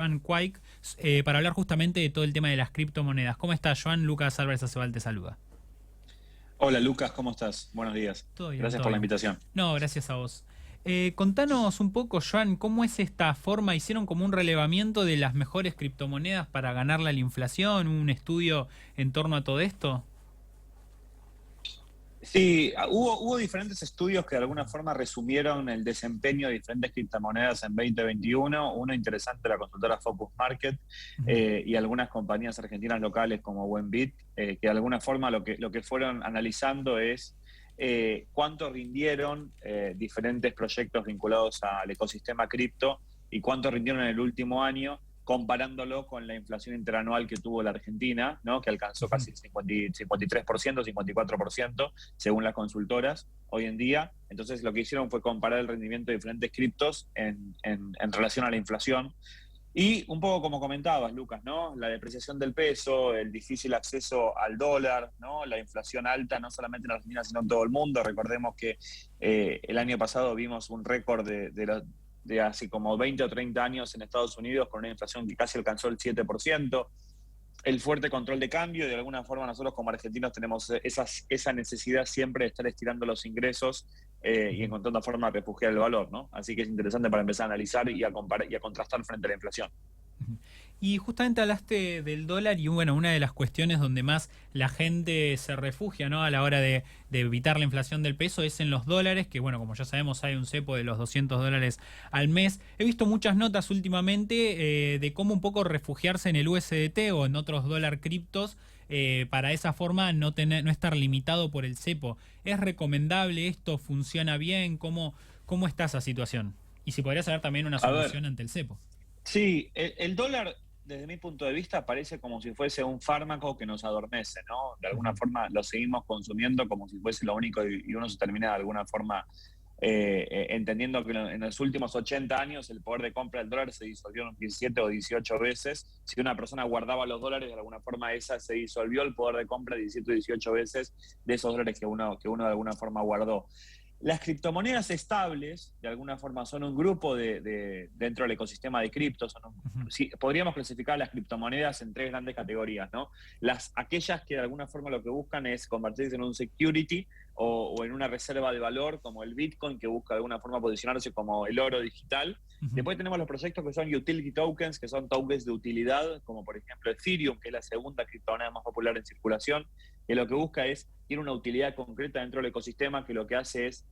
Joan Quake, para hablar justamente de todo el tema de las criptomonedas. ¿Cómo estás, Joan? Lucas Álvarez Acebal te saluda. Hola Lucas, ¿cómo estás? Buenos días. Todo bien, Gracias todo por la bien. invitación. No, gracias a vos. Contanos un poco, Joan, ¿cómo es esta forma? ¿Hicieron como un relevamiento de las mejores criptomonedas para ganarle a la inflación? ¿Un estudio en torno a todo esto? Sí, hubo diferentes estudios que de alguna forma resumieron el desempeño de diferentes criptomonedas en 2021. Uno interesante, la consultora Focus Market, Ujú. y algunas compañías argentinas locales como Buenbit, que de alguna forma lo que fueron analizando es cuánto rindieron diferentes proyectos vinculados al ecosistema cripto y cuánto rindieron en el último año, comparándolo con la inflación interanual que tuvo la Argentina, ¿no? Que alcanzó Ujú. casi el 53%, 54%, según las consultoras, hoy en día. Entonces lo que hicieron fue comparar el rendimiento de diferentes criptos en relación a la inflación. Y un poco como comentabas, Lucas, ¿no? La depreciación del peso, el difícil acceso al dólar, ¿no? La inflación alta, no solamente en Argentina, sino en todo el mundo. Recordemos que el año pasado vimos un récord de hace como 20 o 30 años en Estados Unidos con una inflación que casi alcanzó el 7%. El fuerte control de cambio, y de alguna forma nosotros como argentinos tenemos esa necesidad siempre de estar estirando los ingresos y Ujú. encontrando forma de refugiar el valor, ¿no? Así que es interesante para empezar a analizar y a comparar y a contrastar frente a la inflación. Y justamente hablaste del dólar y bueno, una de las cuestiones donde más la gente se refugia, ¿no? A la hora de evitar la inflación del peso es en los dólares, que bueno, como ya sabemos hay un cepo de los $200 al mes. He visto muchas notas últimamente de cómo un poco refugiarse en el USDT o en otros dólar criptos para de esa forma no estar limitado por el cepo. ¿Es recomendable esto? ¿Funciona bien? ¿Cómo está esa situación? Y si podría saber también una A ver, solución ante el cepo. sí, el dólar, desde mi punto de vista, parece como si fuese un fármaco que nos adormece, ¿no? De alguna Ujú. forma lo seguimos consumiendo como si fuese lo único y uno se termina de alguna forma entendiendo que en los últimos 80 años el poder de compra del dólar se disolvió en 17 o 18 veces. Si una persona guardaba los dólares, de alguna forma esa se disolvió el poder de compra 17 o 18 veces de esos dólares que uno de alguna forma guardó. Las criptomonedas estables, de alguna forma, son un grupo dentro del ecosistema de cripto. Ujú. Sí, podríamos clasificar las criptomonedas en tres grandes categorías, ¿no? Aquellas que de alguna forma lo que buscan es convertirse en un security o en una reserva de valor, como el Bitcoin, que busca de alguna forma posicionarse como el oro digital. Ujú. Después tenemos los proyectos que son utility tokens, que son tokens de utilidad, como por ejemplo Ethereum, que es la segunda criptomoneda más popular en circulación, que lo que busca es, tiene una utilidad concreta dentro del ecosistema, que lo que hace es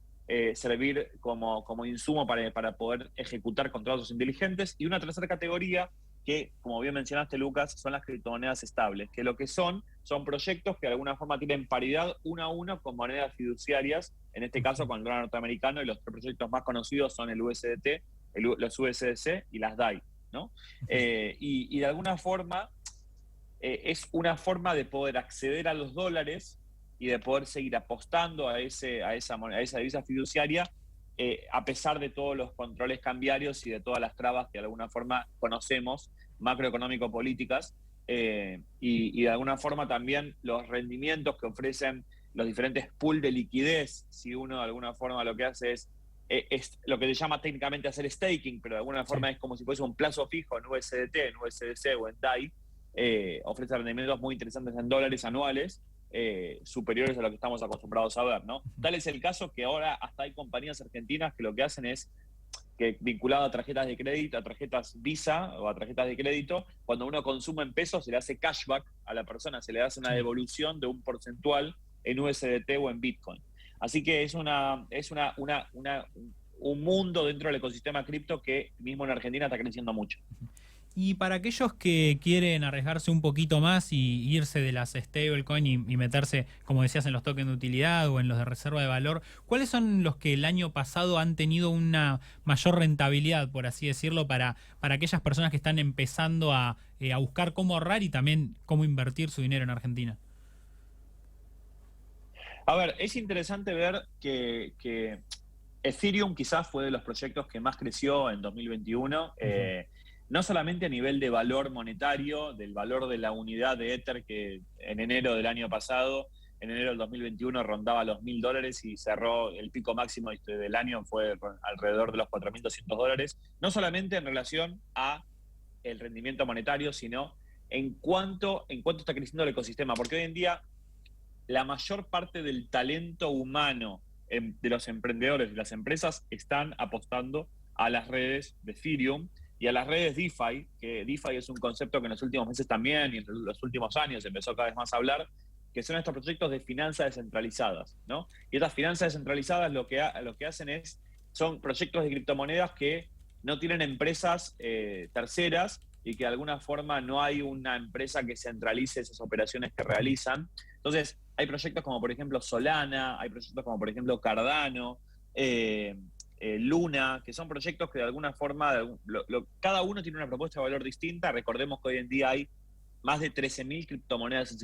servir como insumo para poder ejecutar contratos inteligentes. Y una tercera categoría que, como bien mencionaste, Lucas, son las criptomonedas estables, que lo que son proyectos que de alguna forma tienen paridad uno a uno con monedas fiduciarias, en este caso Ujú. con el dólar norteamericano, y los tres proyectos más conocidos son el USDT, los USDC y las DAI, ¿no? Ujú. Y de alguna forma es una forma de poder acceder a los dólares y de poder seguir apostando a esa divisa fiduciaria, a pesar de todos los controles cambiarios y de todas las trabas que de alguna forma conocemos, macroeconómico-políticas, y de alguna forma también los rendimientos que ofrecen los diferentes pools de liquidez. Si uno de alguna forma lo que hace es lo que se llama técnicamente hacer staking, pero de alguna Sí. forma es como si fuese un plazo fijo en USDT, en USDC o en DAI. Ofrece rendimientos muy interesantes en dólares anuales, superiores a lo que estamos acostumbrados a ver, ¿no? Ujú. Tal es el caso que ahora hasta hay compañías argentinas que lo que hacen es que, vinculado a tarjetas de crédito, a tarjetas Visa o a tarjetas de crédito, cuando uno consume en pesos se le hace cashback a la persona, se le hace una Sí. devolución de un porcentual en USDT o en Bitcoin. Así que un mundo dentro del ecosistema cripto que mismo en Argentina está creciendo mucho. Y para aquellos que quieren arriesgarse un poquito más y irse de las stablecoin y meterse, como decías, en los tokens de utilidad o en los de reserva de valor, ¿cuáles son los que el año pasado han tenido una mayor rentabilidad, por así decirlo, para aquellas personas que están empezando a buscar cómo ahorrar y también cómo invertir su dinero en Argentina? A ver, es interesante ver que Ethereum quizás fue de los proyectos que más creció en 2021, Ujú. no solamente a nivel de valor monetario, del valor de la unidad de Ether, que en enero del año pasado, en enero del 2021, rondaba los $1.000 y cerró el pico máximo del año, fue alrededor de los $4.200, no solamente en relación a el rendimiento monetario, sino en cuánto está creciendo el ecosistema. Porque hoy en día la mayor parte del talento humano de los emprendedores, de las empresas, están apostando a las redes de Ethereum y a las redes DeFi, que DeFi es un concepto que en los últimos meses también y en los últimos años empezó cada vez más a hablar, que son estos proyectos de finanzas descentralizadas, ¿no? Y estas finanzas descentralizadas lo que hacen son proyectos de criptomonedas que no tienen empresas terceras y que de alguna forma no hay una empresa que centralice esas operaciones que realizan. Entonces, hay proyectos como por ejemplo Solana, hay proyectos como por ejemplo Cardano, Luna, que son proyectos que de alguna forma, cada uno tiene una propuesta de valor distinta. Recordemos que hoy en día hay más de 13.000 criptomonedas en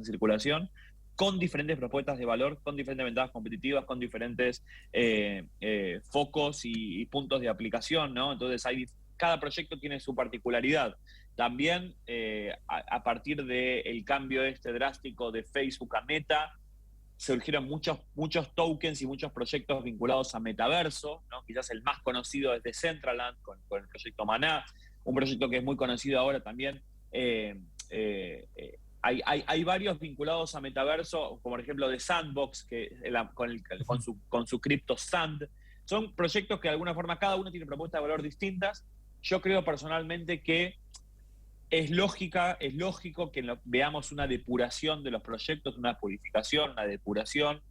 circulación, con diferentes propuestas de valor, con diferentes ventajas competitivas, con diferentes focos y puntos de aplicación, ¿no? Entonces cada proyecto tiene su particularidad. También a partir del cambio drástico de Facebook a Meta, surgieron muchos tokens y muchos proyectos vinculados a metaverso, ¿no? Quizás el más conocido es Decentraland con el proyecto Maná, un proyecto que es muy conocido ahora también. Hay varios vinculados a metaverso, como por ejemplo de Sandbox, con su Crypto Sand. Son proyectos que de alguna forma cada uno tiene propuestas de valor distintas. Yo creo personalmente que es lógico que veamos una depuración de los proyectos, una purificación, una depuración,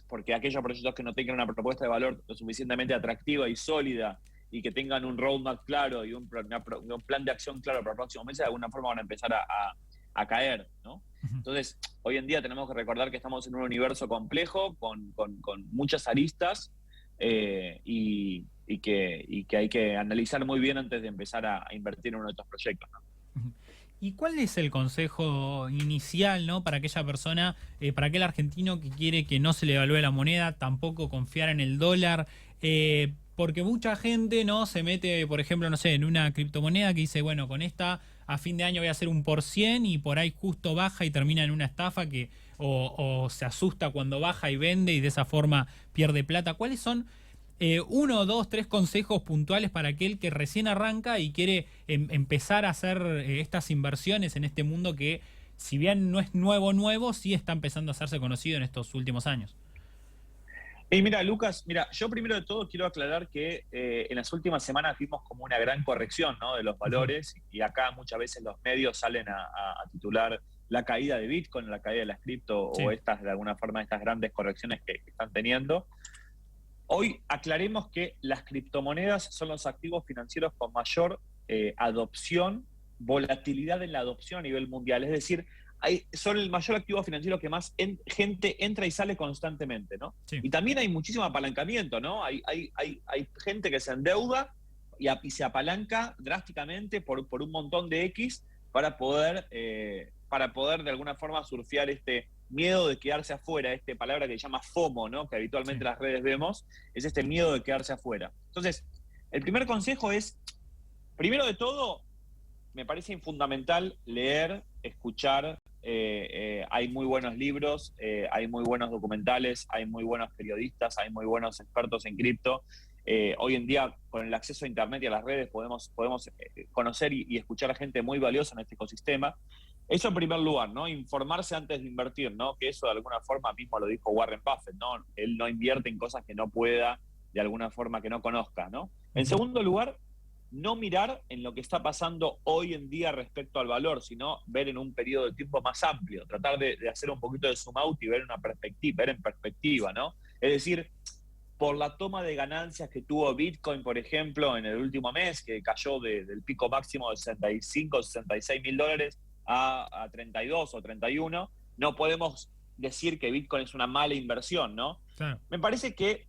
porque aquellos proyectos que no tengan una propuesta de valor lo suficientemente atractiva y sólida y que tengan un roadmap claro y un plan de acción claro para los próximos meses, de alguna forma van a empezar a caer, ¿no? Entonces, hoy en día tenemos que recordar que estamos en un universo complejo, con muchas aristas, y que hay que analizar muy bien antes de empezar a invertir en uno de estos proyectos, ¿no? ¿Y cuál es el consejo inicial, ¿no? Para aquella persona, para aquel argentino que quiere que no se le devalúe la moneda, tampoco confiar en el dólar? Porque mucha gente, ¿no?, se mete, por ejemplo, no sé, en una criptomoneda que dice, bueno, con esta a fin de año voy a hacer un % y por ahí justo baja y termina en una estafa o se asusta cuando baja y vende y de esa forma pierde plata. ¿Cuáles son 1, 2, 3 consejos puntuales para aquel que recién arranca y quiere empezar a hacer estas inversiones en este mundo que, si bien no es nuevo, sí está empezando a hacerse conocido en estos últimos años? Y mira, Lucas, yo primero de todo quiero aclarar que en las últimas semanas vimos como una gran corrección, ¿no?, de los valores, y acá muchas veces los medios salen a titular la caída de Bitcoin, la caída de las cripto, sí, o de alguna forma estas grandes correcciones que están teniendo. Hoy aclaremos que las criptomonedas son los activos financieros con mayor adopción, volatilidad en la adopción a nivel mundial. Es decir, son el mayor activo financiero que más gente entra y sale constantemente, ¿no? Sí. Y también hay muchísimo apalancamiento, ¿no? Hay gente que se endeuda y se apalanca drásticamente por un montón de X para poder de alguna forma surfear este miedo de quedarse afuera, esta palabra que se llama FOMO, ¿no?, que habitualmente, sí, las redes vemos, es este miedo de quedarse afuera. Entonces, el primer consejo es, primero de todo, me parece fundamental leer, escuchar. Hay muy buenos libros, hay muy buenos documentales, hay muy buenos periodistas, hay muy buenos expertos en cripto. Hoy en día, con el acceso a Internet y a las redes, podemos conocer y escuchar a gente muy valiosa en este ecosistema. Eso en primer lugar, ¿no? Informarse antes de invertir, ¿no? Que eso de alguna forma mismo lo dijo Warren Buffett, ¿no? Él no invierte en cosas que no pueda, de alguna forma que no conozca, ¿no? En segundo lugar, no mirar en lo que está pasando hoy en día respecto al valor, sino ver en un periodo de tiempo más amplio, tratar de hacer un poquito de zoom out y ver en perspectiva, ¿no? Es decir, por la toma de ganancias que tuvo Bitcoin, por ejemplo, en el último mes, que cayó del pico máximo de 65, 66 mil dólares a 32 o 31, no podemos decir que Bitcoin es una mala inversión, ¿no? Claro. Me parece que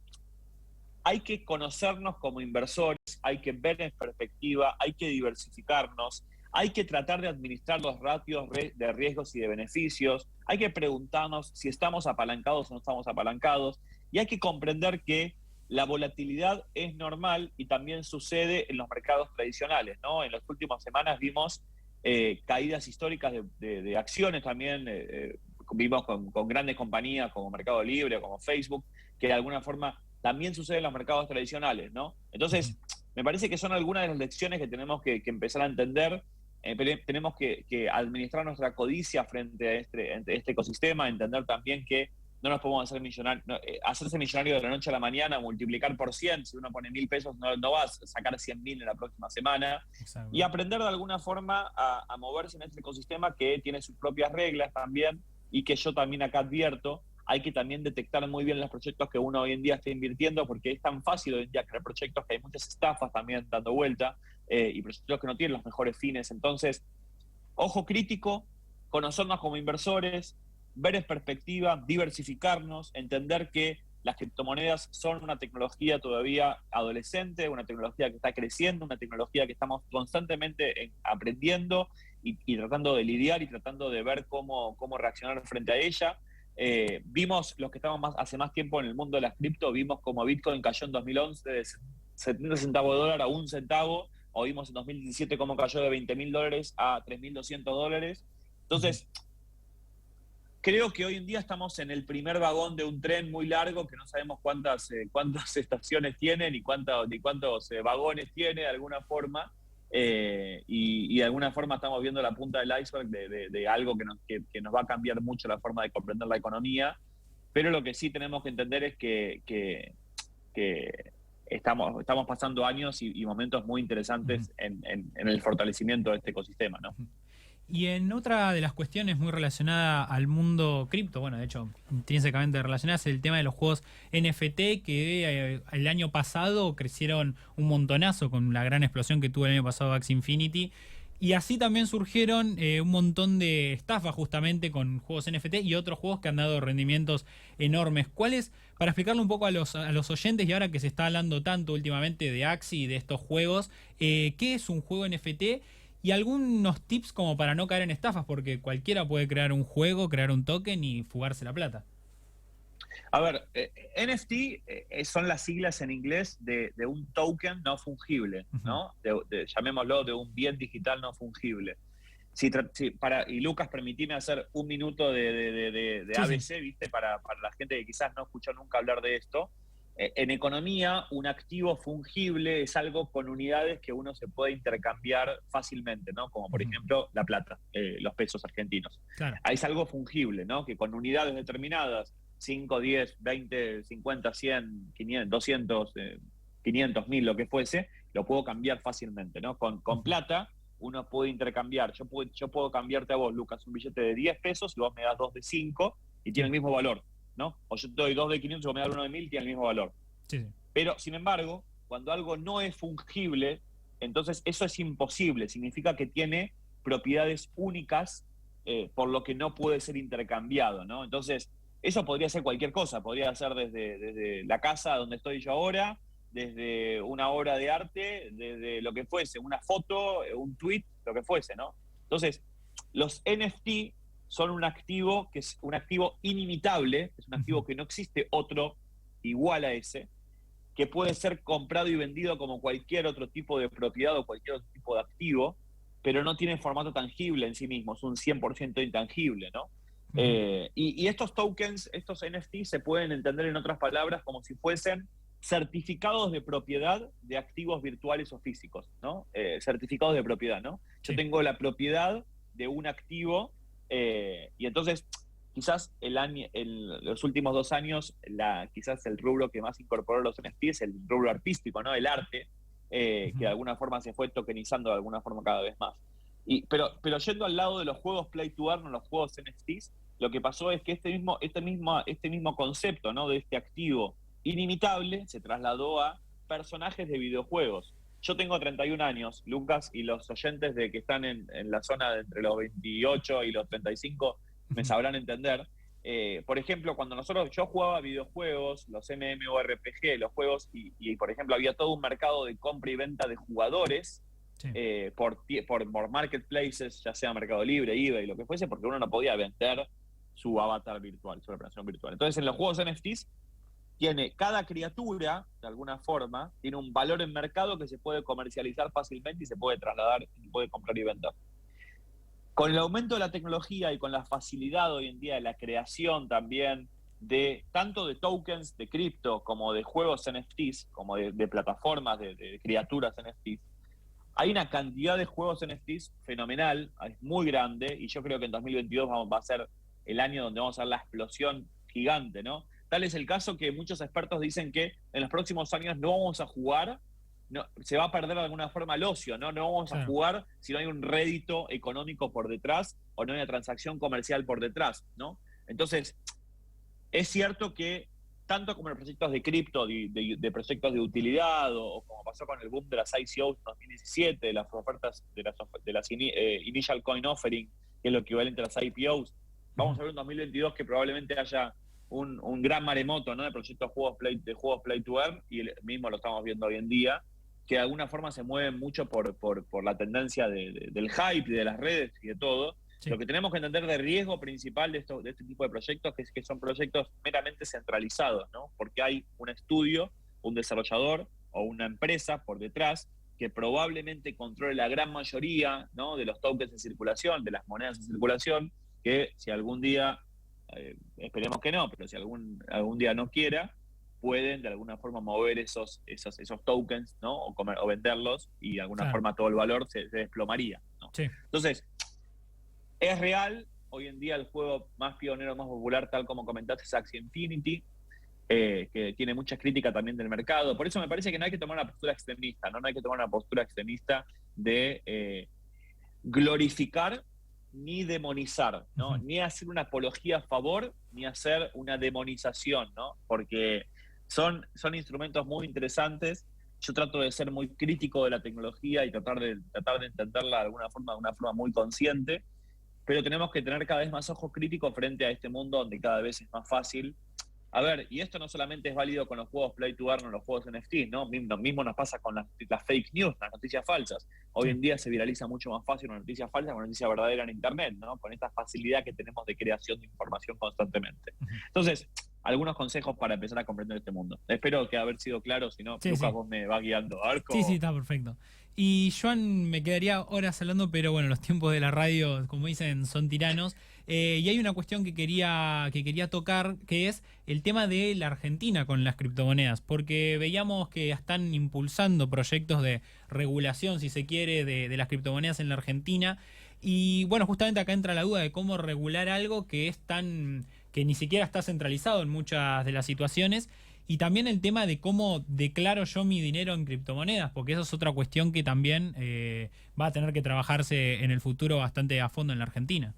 hay que conocernos como inversores, hay que ver en perspectiva, hay que diversificarnos, hay que tratar de administrar los ratios de riesgos y de beneficios, hay que preguntarnos si estamos apalancados o no estamos apalancados, y hay que comprender que la volatilidad es normal y también sucede en los mercados tradicionales, ¿no? En las últimas semanas vimos caídas históricas de acciones también, vimos con grandes compañías como Mercado Libre, como Facebook, que de alguna forma también sucede en los mercados tradicionales, ¿no? Entonces, me parece que son algunas de las lecciones que tenemos que empezar a entender. Pero tenemos que administrar nuestra codicia frente a este ecosistema, entender también que no nos podemos hacer millonarios, hacerse millonario de la noche a la mañana, multiplicar por 100, si uno pone 1.000 pesos no vas a sacar 100.000 en la próxima semana, Exacto. y aprender de alguna forma a moverse en este ecosistema que tiene sus propias reglas también, y que yo también acá advierto, hay que también detectar muy bien los proyectos que uno hoy en día está invirtiendo, porque es tan fácil hoy en día crear proyectos que hay muchas estafas también dando vuelta, y proyectos que no tienen los mejores fines. Entonces, ojo crítico, conocernos como inversores, ver en perspectiva, diversificarnos, entender que las criptomonedas son una tecnología todavía adolescente, una tecnología que está creciendo, una tecnología que estamos constantemente aprendiendo y tratando de lidiar y tratando de ver cómo reaccionar frente a ella. Vimos, los que estamos hace más tiempo en el mundo de las cripto, vimos como Bitcoin cayó en 2011 de 70 centavos de dólar a 1 centavo, o vimos en 2017 cómo cayó de $20.000 a $3.200. Entonces, creo que hoy en día estamos en el primer vagón de un tren muy largo que no sabemos cuántas estaciones tiene ni cuántos vagones tiene de alguna forma. Y de alguna forma estamos viendo la punta del iceberg de algo que nos va a cambiar mucho la forma de comprender la economía. Pero lo que sí tenemos que entender es que estamos pasando años y momentos muy interesantes en el fortalecimiento de este ecosistema, ¿no? Y en otra de las cuestiones muy relacionada al mundo cripto, bueno, de hecho, intrínsecamente relacionada, es el tema de los juegos NFT, que el año pasado crecieron un montonazo con la gran explosión que tuvo el año pasado Axie Infinity. Y así también surgieron un montón de estafas justamente con juegos NFT y otros juegos que han dado rendimientos enormes. ¿Cuáles, para explicarle un poco a los oyentes, y ahora que se está hablando tanto últimamente de Axie y de estos juegos, qué es un juego NFT? Y algunos tips como para no caer en estafas, porque cualquiera puede crear un juego, crear un token y fugarse la plata. A ver, NFT son las siglas en inglés de un token no fungible, ¿no? Llamémoslo de un bien digital no fungible. Y Lucas, permitime hacer un minuto de Sí, sí. ABC, ¿viste? Para la gente que quizás no escuchó nunca hablar de esto. En economía, un activo fungible es algo con unidades que uno se puede intercambiar fácilmente, ¿no? Como por ejemplo la plata, los pesos argentinos. Claro. Es algo fungible, ¿no? Que con unidades determinadas, 5, 10, 20, 50, 100, 500, 200, 500, 1000, lo que fuese, lo puedo cambiar fácilmente, ¿no? Con plata uno puede intercambiar. Yo puedo cambiarte a vos, Lucas, un billete de 10 pesos y vos me das 2 de 5 y tiene el mismo valor, ¿no? O yo te doy 2 de 500 y vos me das 1 de 1000 y tiene el mismo valor. Sí, sí. Pero, sin embargo, cuando algo no es fungible, entonces eso es imposible. Significa que tiene propiedades únicas, por lo que no puede ser intercambiado, ¿no? Entonces, eso podría ser cualquier cosa. Podría ser desde la casa donde estoy yo ahora, desde una obra de arte, desde lo que fuese, una foto, un tweet, lo que fuese, ¿no? Entonces, los NFT son un activo que es un activo inimitable, es un activo que no existe otro igual a ese, que puede ser comprado y vendido como cualquier otro tipo de propiedad o cualquier otro tipo de activo, pero no tiene formato tangible en sí mismo, es un 100% intangible, ¿no? Y estos tokens, estos NFT, se pueden entender en otras palabras como si fuesen certificados de propiedad de activos virtuales o físicos, ¿no? Certificados de propiedad, ¿no? Yo tengo la propiedad de un activo, y entonces quizás los últimos 2 años, quizás el rubro que más incorporó los NFT es el rubro artístico, ¿no? El arte, que de alguna forma se fue tokenizando de alguna forma cada vez más. Pero yendo al lado de los juegos Play to Earn, los juegos NFTs, lo que pasó es que este mismo concepto, ¿no? De este activo inimitable se trasladó a personajes de videojuegos. Yo tengo 31 años, Lucas, y los oyentes de que están en la zona de entre los 28 y los 35 me sabrán entender. Por ejemplo, cuando yo jugaba videojuegos, los MMORPG, los juegos, y por ejemplo había todo un mercado de compra y venta de jugadores, sí, por marketplaces, ya sea Mercado Libre, eBay, lo que fuese, porque uno no podía vender su avatar virtual, su representación virtual. Entonces, en los juegos NFTs, cada criatura, de alguna forma, tiene un valor en mercado que se puede comercializar fácilmente y se puede trasladar, y puede comprar y vender. Con el aumento de la tecnología y con la facilidad hoy en día de la creación también de tanto de tokens de cripto como de juegos NFTs, como de plataformas de criaturas NFTs. Hay una cantidad de juegos NFTs fenomenal, es muy grande, y yo creo que en 2022 va a ser el año donde vamos a ver la explosión gigante, ¿no? Tal es el caso que muchos expertos dicen que en los próximos años no vamos a jugar, no, se va a perder de alguna forma el ocio, ¿no? No vamos a Claro. jugar si no hay un rédito económico por detrás o no hay una transacción comercial por detrás, ¿no? Entonces, es cierto que tanto como en proyectos de cripto, de proyectos de utilidad, o como pasó con el boom de las ICOs en 2017, de las ofertas, de las Initial Coin Offering, que es lo equivalente a las IPOs, vamos a ver en 2022 que probablemente haya un gran maremoto, ¿no?, de proyectos de juegos play to earn, y mismo lo estamos viendo hoy en día, que de alguna forma se mueven mucho por la tendencia del hype y de las redes y de todo. Sí. Lo que tenemos que entender de riesgo principal de este tipo de proyectos es que son proyectos meramente centralizados, ¿no? Porque hay un estudio, un desarrollador o una empresa por detrás que probablemente controle la gran mayoría, ¿no?, de los tokens en circulación, de las monedas en circulación, que si algún día, esperemos que no, pero si algún día no quiera, pueden de alguna forma mover esos tokens, ¿no?, o venderlos, y de alguna forma todo el valor se desplomaría, ¿no? Sí. Entonces, es real, hoy en día el juego más pionero, más popular, tal como comentaste, es Axie Infinity, que tiene mucha crítica también del mercado. Por eso me parece que no hay que tomar una postura extremista, ¿no? No hay que tomar una postura extremista de glorificar ni demonizar, ¿no? Ni hacer una apología a favor, ni hacer una demonización, ¿no? Porque son instrumentos muy interesantes. Yo trato de ser muy crítico de la tecnología y tratar de entenderla de alguna forma, de una forma muy consciente, pero tenemos que tener cada vez más ojos críticos frente a este mundo donde cada vez es más fácil. A ver, y esto no solamente es válido con los juegos Play to Earn o los juegos NFT, ¿no? Lo mismo nos pasa con las fake news, las noticias falsas. Hoy en día se viraliza mucho más fácil una noticia falsa que una noticia verdadera en Internet, ¿no? Con esta facilidad que tenemos de creación de información constantemente. Entonces, algunos consejos para empezar a comprender este mundo. Espero que haber sido claro, si no, Sí, Lucas, sí. vos me vas guiando. A ver Sí, sí, cómo... está perfecto. Y Joan, me quedaría horas hablando, pero bueno, los tiempos de la radio, como dicen, son tiranos. Y hay una cuestión que quería tocar, que es el tema de la Argentina con las criptomonedas, porque veíamos que están impulsando proyectos de regulación, si se quiere, de las criptomonedas en la Argentina. Y bueno, justamente acá entra la duda de cómo regular algo que es que ni siquiera está centralizado en muchas de las situaciones. Y también el tema de cómo declaro yo mi dinero en criptomonedas, porque eso es otra cuestión que también va a tener que trabajarse en el futuro bastante a fondo en la Argentina.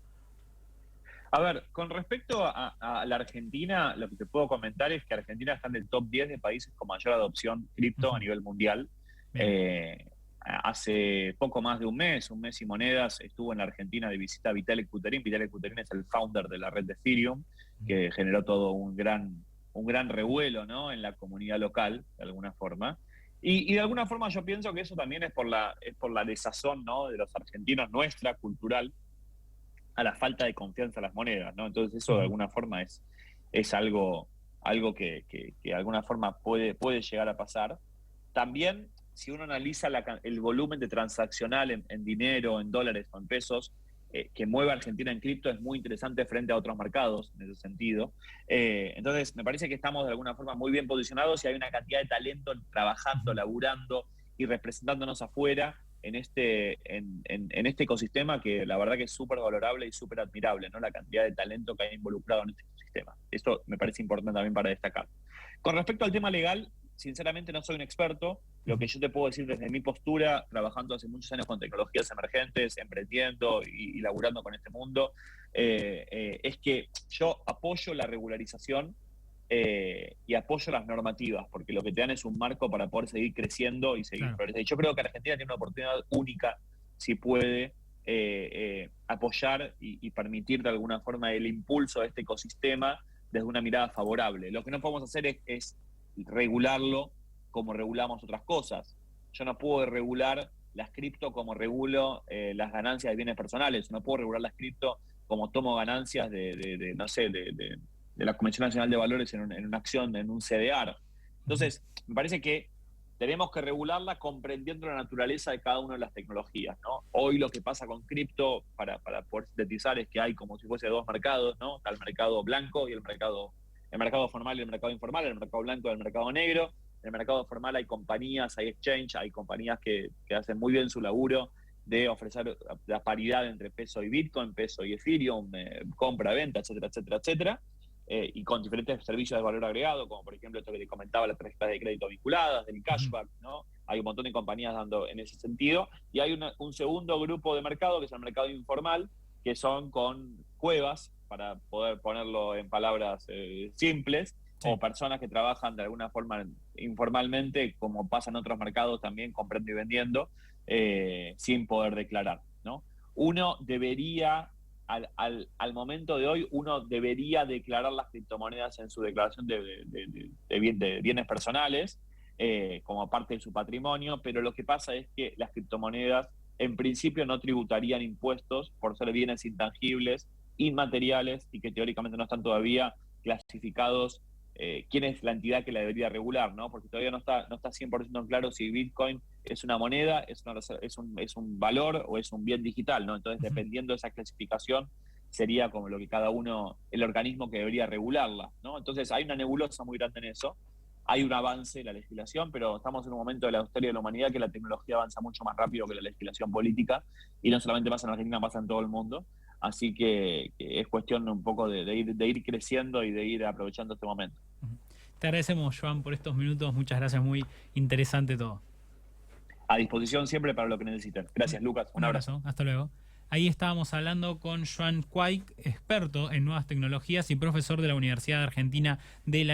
A ver, con respecto a la Argentina, lo que te puedo comentar es que Argentina está en el top 10 de países con mayor adopción cripto a nivel mundial. Bien. Hace poco más de un mes y monedas, estuvo en la Argentina de visita Vitalik Buterin. Vitalik Buterin es el founder de la red de Ethereum, que generó todo un gran revuelo, ¿no?, en la comunidad local, de alguna forma. Y de alguna forma yo pienso que eso también es por la desazón, ¿no?, de los argentinos, nuestra, cultural, a la falta de confianza en las monedas, ¿no? Entonces eso de alguna forma es algo que de alguna forma puede llegar a pasar. También, si uno analiza el volumen de transaccional en dinero, en dólares o en pesos, que mueve a Argentina en cripto, es muy interesante frente a otros mercados en ese sentido. Entonces, me parece que estamos de alguna forma muy bien posicionados y hay una cantidad de talento trabajando, laburando y representándonos afuera en este ecosistema, que la verdad que es súper valorable y súper admirable, ¿no?, la cantidad de talento que hay involucrado en este ecosistema. Esto me parece importante también para destacar. Con respecto al tema legal, sinceramente no soy un experto. Lo que yo te puedo decir desde mi postura, trabajando hace muchos años con tecnologías emergentes, emprendiendo y laburando con este mundo, es que yo apoyo la regularización y apoyo las normativas, porque lo que te dan es un marco para poder seguir creciendo y seguir progresando. Y yo creo que Argentina tiene una oportunidad única si puede apoyar y permitir de alguna forma el impulso de este ecosistema desde una mirada favorable. Lo que no podemos hacer es regularlo como regulamos otras cosas. Yo no puedo regular las cripto como regulo las ganancias de bienes personales. No puedo regular las cripto como tomo ganancias de la Comisión Nacional de Valores en una acción, en un CDR. Entonces, me parece que tenemos que regularla comprendiendo la naturaleza de cada una de las tecnologías, ¿no? Hoy lo que pasa con cripto, para poder sintetizar, es que hay como si fuese dos mercados, ¿no? Está el mercado blanco y el mercado el mercado formal y el mercado informal, el mercado blanco y el mercado negro. En el mercado formal hay compañías, hay exchange, hay compañías que hacen muy bien su laburo de ofrecer la paridad entre peso y Bitcoin, peso y Ethereum, compra, venta, etcétera, etcétera, etcétera, y con diferentes servicios de valor agregado, como por ejemplo esto que te comentaba, las tarjetas de crédito vinculadas, del cashback, ¿no? Hay un montón de compañías dando en ese sentido, y hay un segundo grupo de mercado, que es el mercado informal, que son con cuevas, para poder ponerlo en palabras simples, Sí. o personas que trabajan de alguna forma informalmente, como pasa en otros mercados también, comprando y vendiendo, sin poder declarar, ¿no? Uno debería, al momento de hoy, uno debería declarar las criptomonedas en su declaración de bienes personales, como parte de su patrimonio, pero lo que pasa es que las criptomonedas en principio no tributarían impuestos por ser bienes intangibles, inmateriales, y que teóricamente no están todavía clasificados quién es la entidad que la debería regular, ¿no? Porque todavía no está 100% claro si Bitcoin es una moneda, es un valor o es un bien digital, ¿no? Entonces, dependiendo de esa clasificación, sería como lo que cada uno, el organismo que debería regularla, ¿no? Entonces, hay una nebulosa muy grande en eso. Hay un avance en la legislación, pero estamos en un momento de la historia de la humanidad que la tecnología avanza mucho más rápido que la legislación política, y no solamente pasa en Argentina, pasa en todo el mundo. Así que es cuestión un poco de ir creciendo y de ir aprovechando este momento. Te agradecemos, Joan, por estos minutos. Muchas gracias, muy interesante todo. A disposición siempre para lo que necesiten. Gracias, Lucas. Un abrazo. Hasta luego. Ahí estábamos hablando con Joan Quaich, experto en nuevas tecnologías y profesor de la Universidad Argentina de la